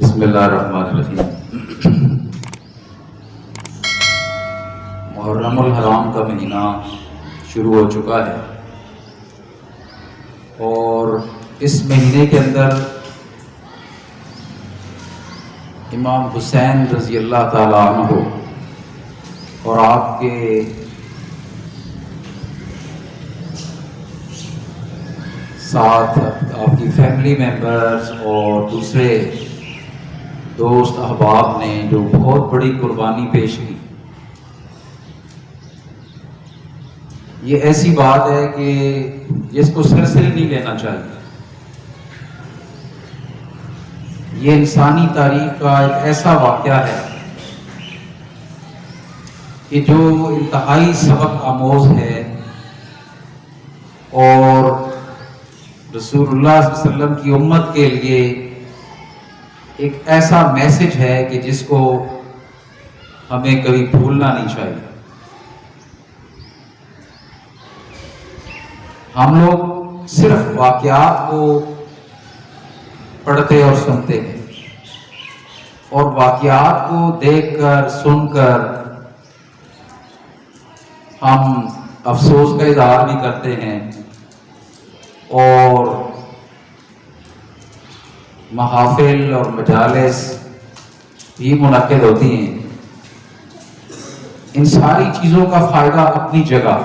بسم اللہ الرحمن الرحیم۔ محرم الحرام کا مہینہ شروع ہو چکا ہے اور اس مہینے کے اندر امام حسین رضی اللہ تعالیٰ عنہ اور آپ کے ساتھ آپ کی فیملی ممبرز اور دوسرے دوست احباب نے جو بہت بڑی قربانی پیش کی۔ یہ ایسی بات ہے کہ جس کو سرسری نہیں لینا چاہیے۔ یہ انسانی تاریخ کا ایک ایسا واقعہ ہے کہ جو انتہائی سبق آموز ہے اور رسول اللہ صلی اللہ علیہ وسلم کی امت کے لیے ایک ایسا میسج ہے کہ جس کو ہمیں کبھی بھولنا نہیں چاہیے۔ ہم لوگ صرف واقعات کو پڑھتے اور سنتے ہیں اور واقعات کو دیکھ کر سن کر ہم افسوس کا اظہار بھی کرتے ہیں اور محافل اور مجالس بھی منعقد ہوتی ہیں۔ ان ساری چیزوں کا فائدہ اپنی جگہ،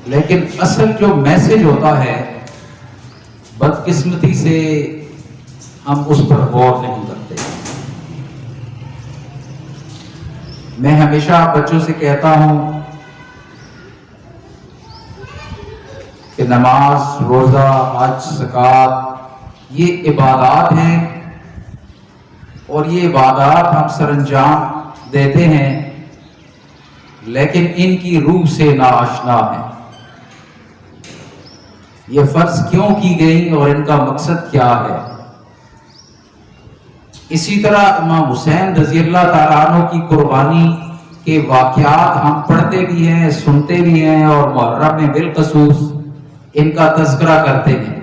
لیکن اصل جو میسج ہوتا ہے بدقسمتی سے ہم اس پر غور نہیں کرتے۔ میں ہمیشہ بچوں سے کہتا ہوں کہ نماز، روزہ، حج، زکوٰۃ یہ عبادات ہیں اور یہ عبادات ہم سر انجام دیتے ہیں، لیکن ان کی روح سے ناآشنا ہیں۔ یہ فرض کیوں کی گئی اور ان کا مقصد کیا ہے؟ اسی طرح امام حسین رضی اللہ تعالیٰ عنہ کی قربانی کے واقعات ہم پڑھتے بھی ہیں، سنتے بھی ہیں اور محرم میں بالخصوص ان کا تذکرہ کرتے ہیں،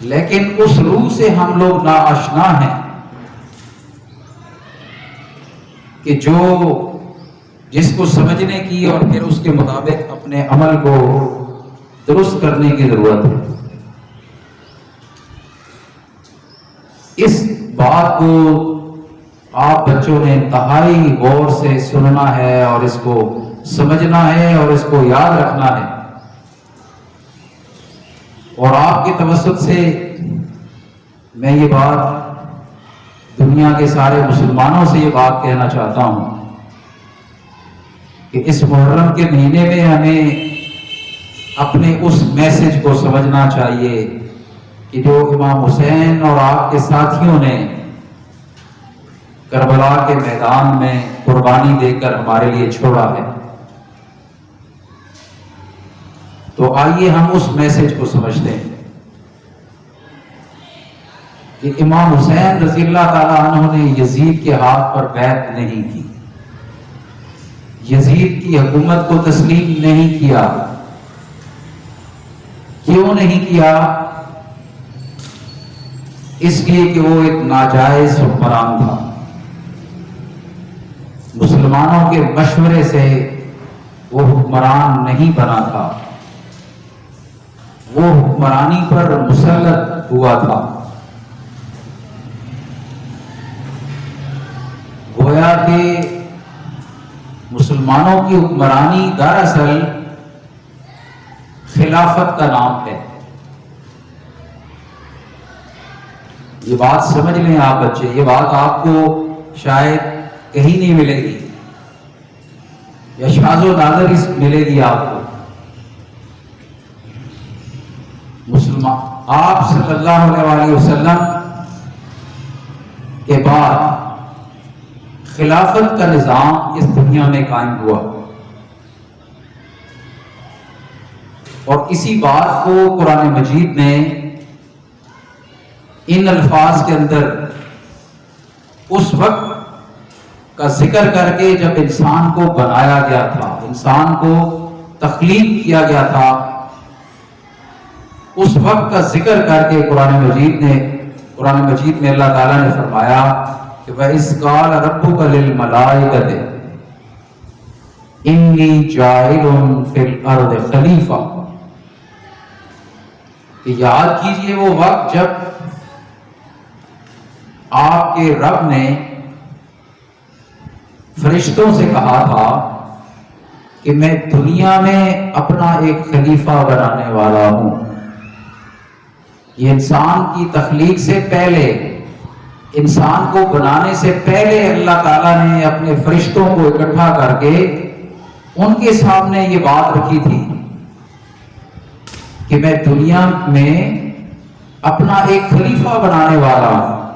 لیکن اس روح سے ہم لوگ ناآشنا ہیں کہ جس کو سمجھنے کی اور پھر اس کے مطابق اپنے عمل کو درست کرنے کی ضرورت ہے۔ اس بات کو آپ بچوں نے انتہائی غور سے سننا ہے اور اس کو سمجھنا ہے اور اس کو یاد رکھنا ہے، اور آپ کے توسط سے میں یہ بات دنیا کے سارے مسلمانوں سے یہ بات کہنا چاہتا ہوں کہ اس محرم کے مہینے میں ہمیں اپنے اس میسج کو سمجھنا چاہیے کہ جو امام حسین اور آپ کے ساتھیوں نے کربلا کے میدان میں قربانی دے کر ہمارے لیے چھوڑا ہے۔ تو آئیے ہم اس میسج کو سمجھتے ہیں کہ امام حسین رضی اللہ تعالیٰ عنہ نے یزید کے ہاتھ پر بیعت نہیں کی، یزید کی حکومت کو تسلیم نہیں کیا۔ کیوں نہیں کیا؟ اس لیے کہ وہ ایک ناجائز حکمران تھا۔ مسلمانوں کے مشورے سے وہ حکمران نہیں بنا تھا، وہ حکمرانی پر مسلط ہوا تھا۔ گویا کہ مسلمانوں کی حکمرانی دراصل خلافت کا نام ہے۔ یہ بات سمجھ لیں آپ بچے، یہ بات آپ کو شاید کہیں نہیں ملے گی یا شاذ و نادر ملے گی آپ کو۔ آپ صلی اللہ علیہ وسلم کے بعد خلافت کا نظام اس دنیا میں قائم ہوا، اور اسی بات کو قرآن مجید نے ان الفاظ کے اندر اس وقت کا ذکر کر کے جب انسان کو بنایا گیا تھا، انسان کو تخلیق کیا گیا تھا، اس وقت کا ذکر کر کے قرآن مجید میں اللہ تعالیٰ نے فرمایا کہ وَإِذْ قَالَ رَبُّكَ لِلْمَلَائِكَةِ إِنِّي جَاعِلٌ فِي الْأَرْضِ خَلِيفَةً، کہ یاد کیجئے وہ وقت جب آپ کے رب نے فرشتوں سے کہا تھا کہ میں دنیا میں اپنا ایک خلیفہ بنانے والا ہوں۔ یہ انسان کی تخلیق سے پہلے، انسان کو بنانے سے پہلے اللہ تعالیٰ نے اپنے فرشتوں کو اکٹھا کر کے ان کے سامنے یہ بات رکھی تھی کہ میں دنیا میں اپنا ایک خلیفہ بنانے والا ہوں۔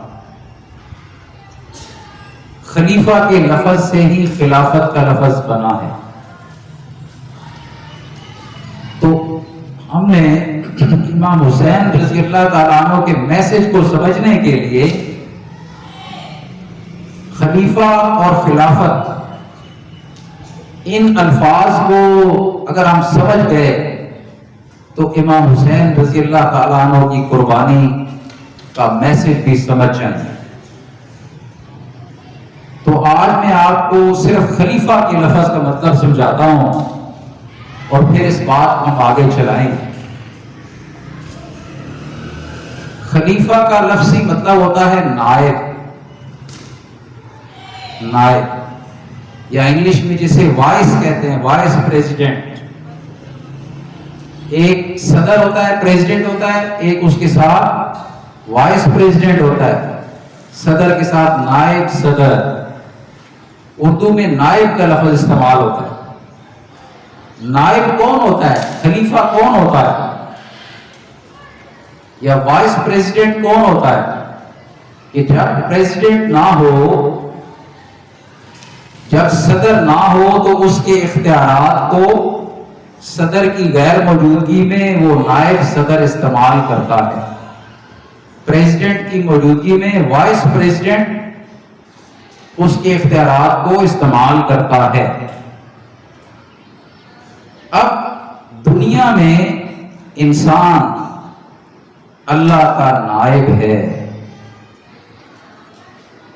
خلیفہ کے لفظ سے ہی خلافت کا لفظ بنا ہے۔ تو ہم نے امام حسین رضی اللہ تعالیٰ عنہ کے میسج کو سمجھنے کے لیے خلیفہ اور خلافت ان الفاظ کو اگر ہم سمجھ گئے تو امام حسین رضی اللہ تعالیٰ عنہ کی قربانی کا میسج بھی سمجھ جائیں گے۔ تو آج میں آپ کو صرف خلیفہ کے لفظ کا مطلب سمجھاتا ہوں اور پھر اس بات کو ہم آگے چلائیں گے۔ خلیفہ کا لفظی مطلب ہوتا ہے نائب، یا انگلش میں جسے وائس کہتے ہیں، وائس پریزیڈنٹ۔ ایک صدر ہوتا ہے، پریزیڈنٹ ہوتا ہے، ایک اس کے ساتھ وائس پریزیڈنٹ ہوتا ہے، صدر کے ساتھ نائب صدر۔ اردو میں نائب کا لفظ استعمال ہوتا ہے۔ نائب کون ہوتا ہے؟ خلیفہ کون ہوتا ہے؟ یا وائس پریزیڈنٹ کون ہوتا ہے؟ کہ جب پریزیڈنٹ نہ ہو، جب صدر نہ ہو تو اس کے اختیارات کو صدر کی غیر موجودگی میں وہ نائب صدر استعمال کرتا ہے۔ پریزیڈنٹ کی موجودگی میں وائس پریزیڈنٹ اس کے اختیارات کو استعمال کرتا ہے۔ اب دنیا میں انسان اللہ کا نائب ہے۔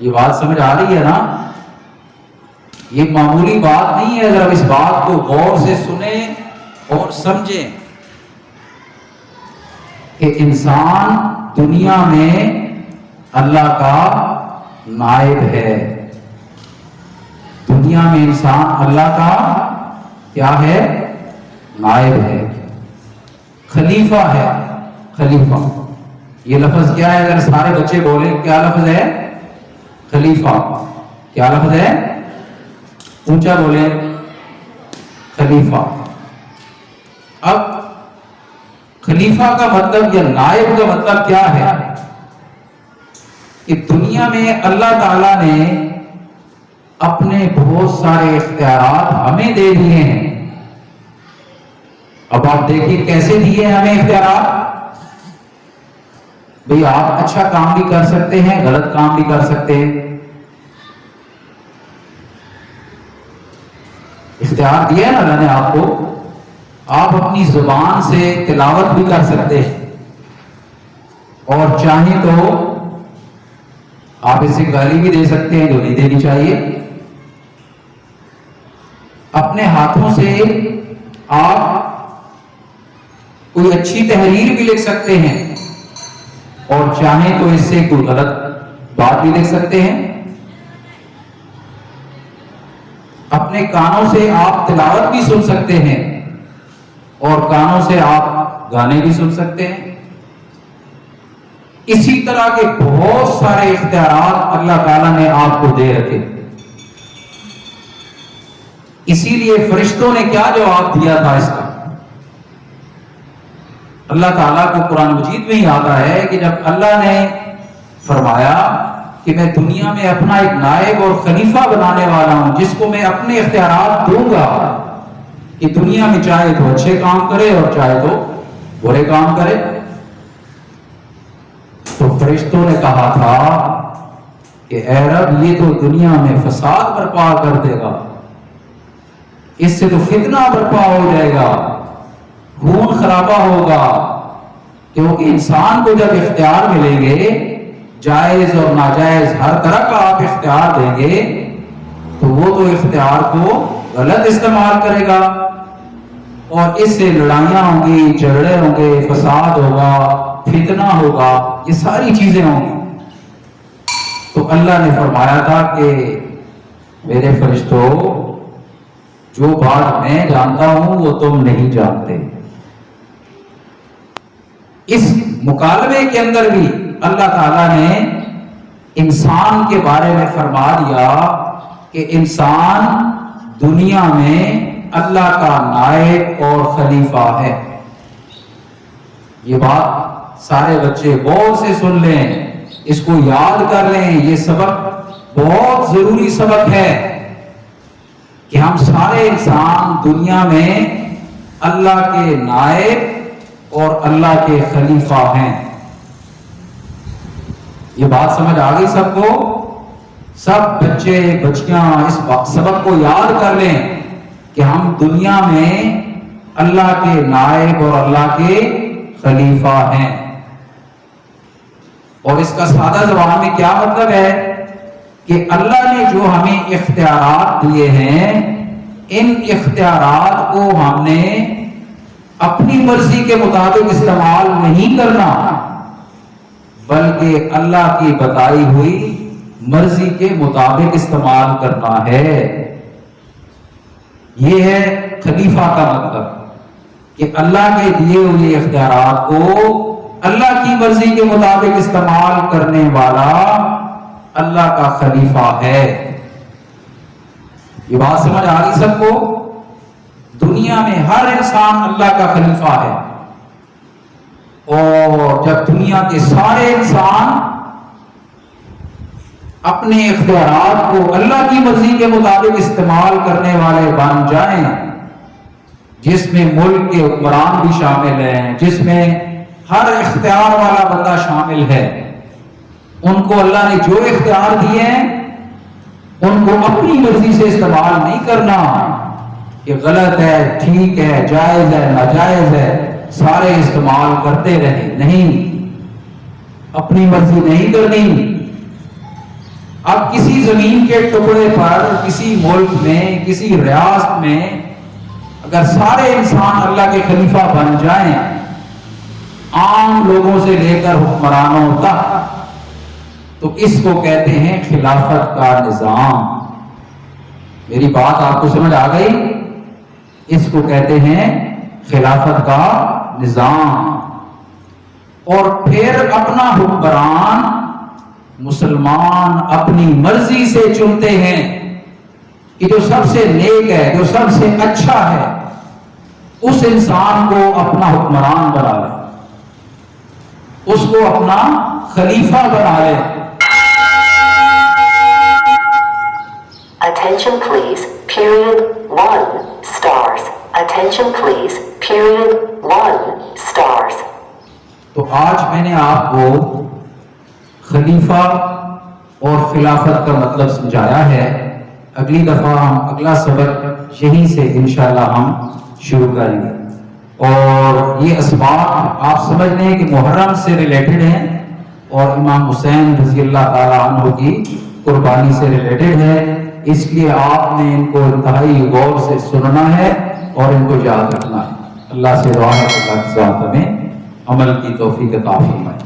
یہ بات سمجھ آ رہی ہے نا؟ یہ معمولی بات نہیں ہے۔ اگر آپ اس بات کو غور سے سنیں اور سمجھیں کہ انسان دنیا میں اللہ کا نائب ہے۔ دنیا میں انسان اللہ کا کیا ہے؟ نائب ہے، خلیفہ ہے۔ خلیفہ یہ لفظ کیا ہے؟ اگر سارے بچے بولیں کیا لفظ ہے؟ خلیفہ۔ کیا لفظ ہے؟ اونچا بولیں، خلیفہ۔ اب خلیفہ کا مطلب یا نائب کا مطلب کیا ہے؟ کہ دنیا میں اللہ تعالیٰ نے اپنے بہت سارے اختیارات ہمیں دے دیے ہیں۔ اب آپ دیکھیے کیسے دیے ہیں ہمیں اختیارات۔ بھئی آپ اچھا کام بھی کر سکتے ہیں، غلط کام بھی کر سکتے ہیں۔ اختیار دیا ہے نا اللہ نے آپ کو۔ آپ اپنی زبان سے تلاوت بھی کر سکتے ہیں اور چاہیں تو آپ اسے گالی بھی دے سکتے ہیں جو نہیں دینی چاہیے۔ اپنے ہاتھوں سے آپ کوئی اچھی تحریر بھی لکھ سکتے ہیں اور چاہیں تو اس سے کوئی غلط بات بھی لکھ سکتے ہیں۔ اپنے کانوں سے آپ تلاوت بھی سن سکتے ہیں اور کانوں سے آپ گانے بھی سن سکتے ہیں۔ اسی طرح کے بہت سارے اختیارات اللہ تعالیٰ نے آپ کو دے رکھے۔ اسی لیے فرشتوں نے کیا جواب دیا تھا اس کا؟ اللہ تعالیٰ کو قرآن مجید میں ہی آتا ہے کہ جب اللہ نے فرمایا کہ میں دنیا میں اپنا ایک نائب اور خلیفہ بنانے والا ہوں جس کو میں اپنے اختیارات دوں گا کہ دنیا میں چاہے تو اچھے کام کرے اور چاہے تو برے کام کرے، تو فرشتوں نے کہا تھا کہ اے رب یہ تو دنیا میں فساد برپا کر دے گا، اس سے تو فتنہ برپا ہو جائے گا، خون خرابہ ہوگا، کیونکہ انسان کو جب اختیار ملیں گے، جائز اور ناجائز ہر طرح کا آپ اختیار دیں گے، تو وہ تو اختیار کو غلط استعمال کرے گا، اور اس سے لڑائیاں ہوں گی، جھگڑے ہوں گے، فساد ہوگا، فتنہ ہوگا، یہ ساری چیزیں ہوں گی۔ تو اللہ نے فرمایا تھا کہ میرے فرشتوں، جو بات میں جانتا ہوں وہ تم نہیں جانتے۔ اس مکالمے کے اندر بھی اللہ تعالیٰ نے انسان کے بارے میں فرما دیا کہ انسان دنیا میں اللہ کا نائب اور خلیفہ ہے۔ یہ بات سارے بچے غور سے سن لیں، اس کو یاد کر لیں، یہ سبق بہت ضروری سبق ہے کہ ہم سارے انسان دنیا میں اللہ کے نائب اور اللہ کے خلیفہ ہیں۔ یہ بات سمجھ آ گئی سب کو؟ سب بچے بچیاں اس سبق کو یاد کر لیں کہ ہم دنیا میں اللہ کے نائب اور اللہ کے خلیفہ ہیں۔ اور اس کا سادہ زبان میں کیا مطلب ہے کہ اللہ نے جو ہمیں اختیارات دیے ہیں، ان اختیارات کو ہم نے اپنی مرضی کے مطابق استعمال نہیں کرنا، بلکہ اللہ کی بتائی ہوئی مرضی کے مطابق استعمال کرنا ہے۔ یہ ہے خلیفہ کا مطلب، کہ اللہ کے دیے ہوئے اختیارات کو اللہ کی مرضی کے مطابق استعمال کرنے والا اللہ کا خلیفہ ہے۔ یہ بات سمجھ آ رہی سب کو؟ دنیا میں ہر انسان اللہ کا خلیفہ ہے، اور جب دنیا کے سارے انسان اپنے اختیارات کو اللہ کی مرضی کے مطابق استعمال کرنے والے بن جائیں، جس میں ملک کے حکمران بھی شامل ہیں، جس میں ہر اختیار والا بندہ شامل ہے، ان کو اللہ نے جو اختیار دیے ہیں ان کو اپنی مرضی سے استعمال نہیں کرنا کہ غلط ہے، ٹھیک ہے، جائز ہے، ناجائز ہے، سارے استعمال کرتے رہے، نہیں، اپنی مرضی نہیں کرنی۔ اب کسی زمین کے ٹکڑے پر، کسی ملک میں، کسی ریاست میں اگر سارے انسان اللہ کے خلیفہ بن جائیں، عام لوگوں سے لے کر حکمرانوں تک، تو اس کو کہتے ہیں خلافت کا نظام۔ میری بات آپ کو سمجھ آ گئی؟ اس کو کہتے ہیں خلافت کا نظام۔ اور پھر اپنا حکمران مسلمان اپنی مرضی سے چنتے ہیں کہ جو سب سے نیک ہے، جو سب سے اچھا ہے، اس انسان کو اپنا حکمران بنا لے، اس کو اپنا خلیفہ بنا لے۔ Attention please, period 1 stars. Attention please, period 1 stars. تو آج میں نے آپ کو خلیفہ اور خلافت کا مطلب سمجھایا ہے۔ اگلی دفعہ ہم اگلا سبق یہیں سے انشاءاللہ ہم شروع کریں گے، اور یہ اسباق آپ سمجھ لیں کہ محرم سے ریلیٹڈ ہیں اور امام حسین رضی اللہ تعالیٰ عنہ کی قربانی سے ریلیٹڈ ہے، اس لیے آپ نے ان کو انتہائی غور سے سننا ہے اور ان کو یاد رکھنا ہے۔ اللہ سے دعا ہے کہ اللہ کی ذات ہمیں عمل کی توفیق عطا فرمائے۔